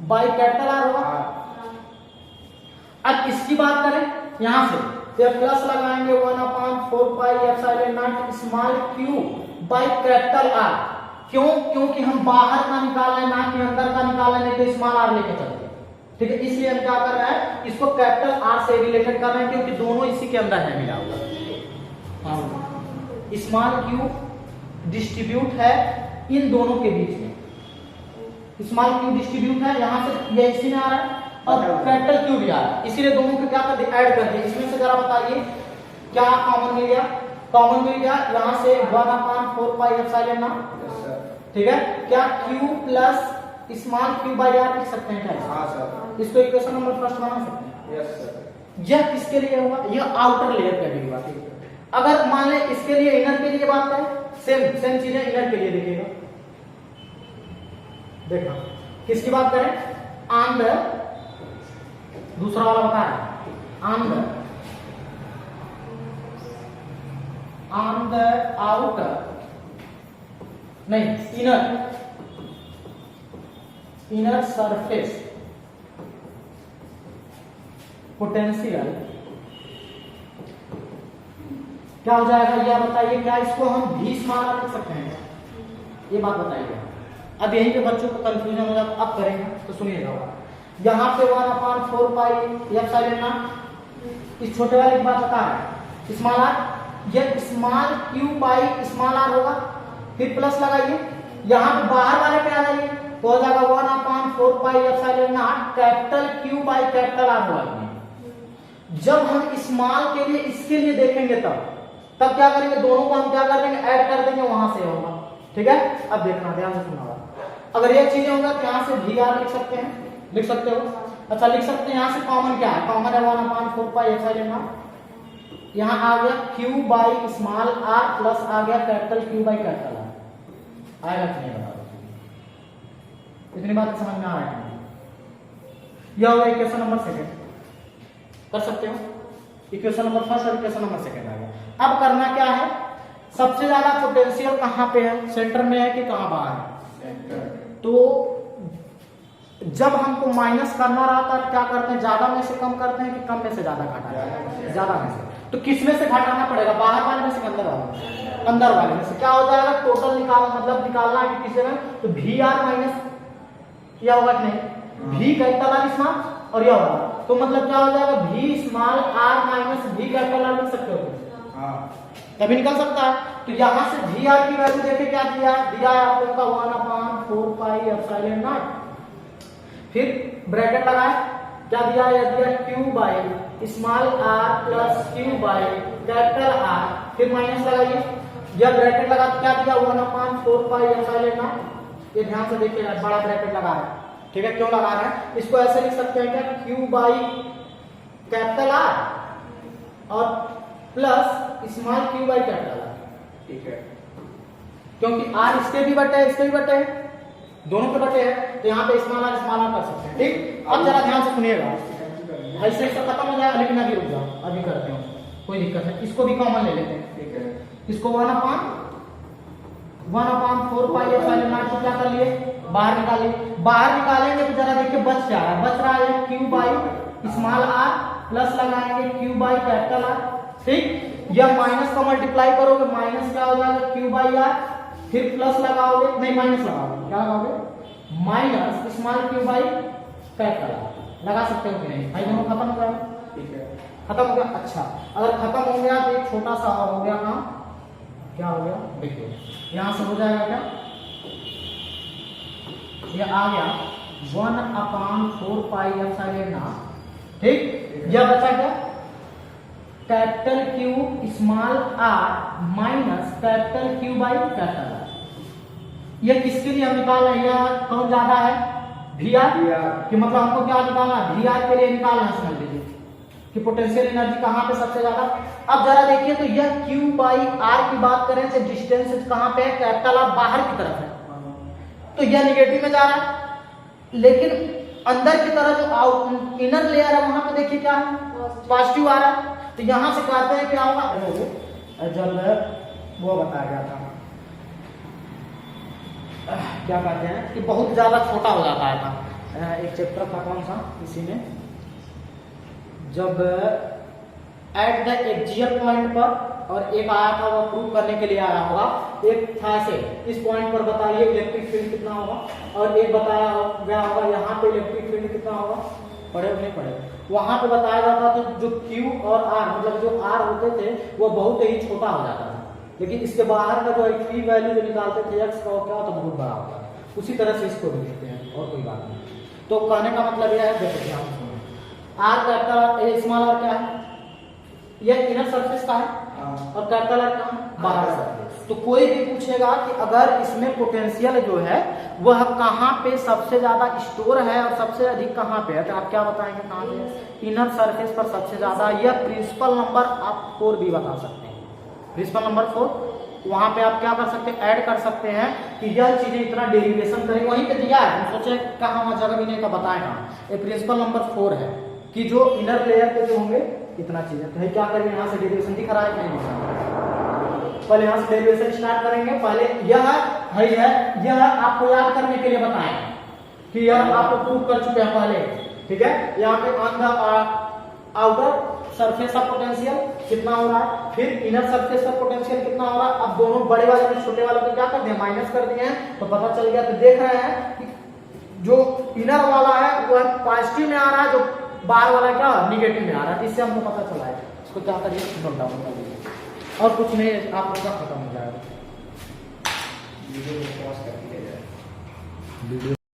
by capital are होगा। अब इसकी बात करें यहां से, तो प्लस लगाएंगे 1/4 pi epsilon not small Q by capital are. क्यों? क्योंकि हम बाहर का निकाल रहे हैं ना कि अंदर का निकाल रहे हैं, तो स्मॉल आर लेके चलते हैं, ठीक है। इसलिए हम क्या कर रहे हैं, इसको कैपिटल आर से रिलेटेड कर रहे हैं क्योंकि दोनों इसी के अंदर है मिला हुआ। स्मॉल क्यू डिस्ट्रीब्यूट है इन दोनों के बीच में, स्मॉल क्यू डिस्ट्रीब्यूट है यहाँ से, ये इसी में आ रहा है, और कैपिटल क्यू भी आ रहा है, इसीलिए दोनों को क्या कर दिया, ऐड कर दिया। इसमें से जरा बताइए क्या कॉमन मिल गया? कॉमन मिल गया यहाँ से 1/4 पाई एप्सिलॉन नॉट, ठीक है। क्या Q plus small Q by R लिख सकते हैं क्या? हाँ सर, इसको इक्वेशन नंबर फर्स्ट बना सकते हैं। Yes sir. यह किसके लिए होगा? यह आउटर लेयर के लिए होगा। अगर मान ले इसके लिए इनर के लिए बात करें, सेम चीजें इनर के लिए देखिएगा, देखना किसकी बात करें, अंदर, दूसरा वाला बता रहा है अंदर, अंदर आउटर नहीं, इनर सरफेस पोटेंशियल क्या हो जाएगा, यह बताइए। क्या इसको हम भी स्मॉल आर लिख सकते हैं? ये बात बताइए। अब यहीं पे बच्चों को कंफ्यूजन हो जाता, अब करेंगे तो सुनिएगा। यहाँ पे 1/4 पाई एप्सिलॉन नॉट, इस छोटे वाले की बात बता रहे हैं, स्मॉल आर, यह small Q by small R होगा, फिर प्लस लगाइए, यहाँ पे बाहर वाले पे आ जाइए तो हो जाएगा 1/4 pi epsilon not capital Q by capital are होगा। जब हम स्मॉल के लिए इसके लिए देखेंगे तब क्या करेंगे, दोनों को हम क्या कर देंगे, ऐड कर देंगे, वहां से होगा, ठीक है। अब देखना, ध्यान से सुना, अगर ये चीजें होगा तो यहाँ से भी आर लिख सकते हैं, लिख सकते हो। अच्छा, लिख सकते हैं यहाँ से कॉमन क्या है, कॉमन है 1/4 पाई एप्सिलॉन नॉट, यहाँ आ गया Q by small R plus आ गया capital Q by capital R. आएगा कि नहीं बता दो, इतनी बात समझ में आ रहा है? यह होगा इक्वेशन नंबर सेकंड, कर सकते हो। इक्वेशन नंबर फर्स्ट और इक्वेशन नंबर सेकंड आ गया। अब करना क्या है, सबसे ज्यादा पोटेंशियल कहां पे है, सेंटर में है कि कहां बाहर है? तो जब हमको माइनस करना रहता है क्या करते हैं, ज्यादा में से कम करते हैं कि कम में से ज्यादा घटाते हैं, ज्यादा में से। तो किस में से घटाना पड़ेगा, बाहर वाले में से अंदर वाले में से, अंदर वाले में से। क्या हो जाएगा, टोटल मतलब निकालना है कि किसी में, तो वी आर माइनस यह होगा कि नहीं, वी कैपिटल आर स्मॉल और यह होगा, तो मतलब क्या हो जाएगा, V small R minus V capital R लिख सकते हो, तभी निकल सकता है। तो यहाँ से वी आर की वैल्यू देखे क्या दिया है आप लोग का 1/4 पाई एप्सिलॉन नॉट, फिर ब्रैकेट लगाए, क्या दिया है, दिया Q by small R plus Q by capital R, फिर माइनस लगाइए, जब ब्रैकेट लगा तो क्या दिया 1/4 पाई एप्सिलॉन नॉट। ये ध्यान से देखिए, बड़ा ब्रैकेट लगा है, ठीक है, क्यों लगा रहे हैं, इसको ऐसे लिख सकते हैं क्या, क्यू बाई कैपिटल आर और plus small Q by capital R, ठीक है, क्योंकि आर इसके भी बटे है, इसके भी बटे है, दोनों के बटे है, तो यहाँ पे स्मॉल आर कर सकते हैं, ठीक। अब जरा ध्यान से सुनिएगा, ऐसे ही सब खत्म हो जाएगा, लेकिन अभी रुक जाओ, अभी करते हैं, कोई दिक्कत है, इसको भी कॉमन ले लेते हैं, ठीक है, इसको 1/4 पाई एप्सिलॉन नॉट को क्या कर लिए, बाहर निकालिए, बाहर निकालेंगे तो जरा देखिए बच क्या रहा है, बच रहा है Q by small R plus लगाएंगे क्यू बाई कैपिटल आर, ठीक। यह माइनस का मल्टीप्लाई करोगे, माइनस क्या हो जाएगा क्यू बाई आर, फिर प्लस लगाओगे, नहीं माइनस लगाओगे, क्या लगाओगे, minus small Q by capital are, लगा सकते हो कि नहीं भाई, दोनों खत्म हो गया, ठीक है, खत्म हो गया। अच्छा, अगर खत्म हो गया तो एक छोटा सा और हो गया काम, क्या हो गया देखिए, यहां से हो जाएगा क्या, ये आ गया 1/4 पाई एप्सिलॉन नॉट, ठीक। यह बचा क्या, capital Q small R minus capital Q by capital R. ये किसके लिए हम निकाल रहे हैं, कौन ज्यादा है, वी आर, कि मतलब हमको क्या निकालना है, वी आर के लिए निकालना है, समझ लीजिए कि पोटेंशियल एनर्जी कहां पे सबसे ज्यादा। अब जरा देखिए तो यह क्यू बाई आर की बात करें तो डिस्टेंस कहां पे है, कैपिटल आर बाहर की तरफ है, तो यह निगेटिव में जा रहा है, लेकिन अंदर की तरफ जो इनर लेयर है वहां पे देखिए क्या है, पॉजिटिव आ रहा है। तो यहां से कहते हैं क्या होगा, जब वो बताया गया था क्या कहते हैं कि बहुत ज्यादा छोटा हो जाता है, एक चैप्टर था कौन सा इसी में, जब एट द एक्सियल पॉइंट पर, और एक आया था वो प्रूव करने के लिए आया होगा, एक था ऐसे इस पॉइंट पर बताइए इलेक्ट्रिक फील्ड कितना होगा, और एक बताया गया होगा यहाँ पे इलेक्ट्रिक फील्ड कितना होगा, पढ़े नहीं पढ़े, वहां पे बताया जाता था जो Q और R मतलब जो R होते थे वो बहुत ही छोटा हो जाता था, लेकिन इसके बाहर का जो फ्री वैल्यू जो निकालते थे x का क्या होता बहुत बड़ा होता है, उसी तरह से इसको भी लिखते हैं, और कोई बात नहीं। तो कहने का मतलब यह है, देखो ध्यान से R कैपिटल स्मॉल आर क्या है, यह इनर सरफेस का है, और कैपिटल आर का बाहर सरफेस। तो कोई भी पूछेगा कि अगर इसमें पोटेंशियल जो है वह कहाँ पे सबसे ज्यादा स्टोर है और सबसे अधिक कहाँ पे है, तो आप क्या बताएंगे, कहाँ पे, इनर सरफेस पर सबसे ज्यादा। यह प्रिंसिपल नंबर आप 4 भी बता सकते हैं, प्रिंसिपल नंबर 4, वहां पे आप क्या कर सकते हैं, ऐड कर सकते हैं कि यह चीजें इतना डेरिवेशन करेंगे, वहीं पे दिया है, हम सोचे कहाँ वहां जगह भी नहीं था, बताएगा। ये प्रिंसिपल नंबर 4 है कि जो इनर लेयर पे जो होंगे इतना चीजें, तो क्या करेंगे, यहाँ से डेरिवेशन दिख रहा है कि नहीं, पहले यहाँ से डेरिवेशन स्टार्ट करेंगे। पहले यह है यह आपको याद करने के लिए बताएं कि यह आपको प्रूव कर चुके हैं पहले, ठीक है। यहाँ पे on the outer surface of potential कितना हो रहा है, फिर इनर सरफेस ऑफ पोटेंशियल कितना हो रहा है। अब दोनों बड़े वाले में छोटे वाले को क्या कर दिया, माइनस कर दिए हैं, तो पता चल गया। तो देख रहे हैं कि जो इनर वाला है वो पॉजिटिव में आ रहा है, जो बाहर वाला क्या निगेटिव में आ रहा है, इससे हमको पता चला है। इसको क्या करिए, नोट डाउन कर लीजिए, और कुछ नहीं, आप लोग का खत्म हो जाएगा।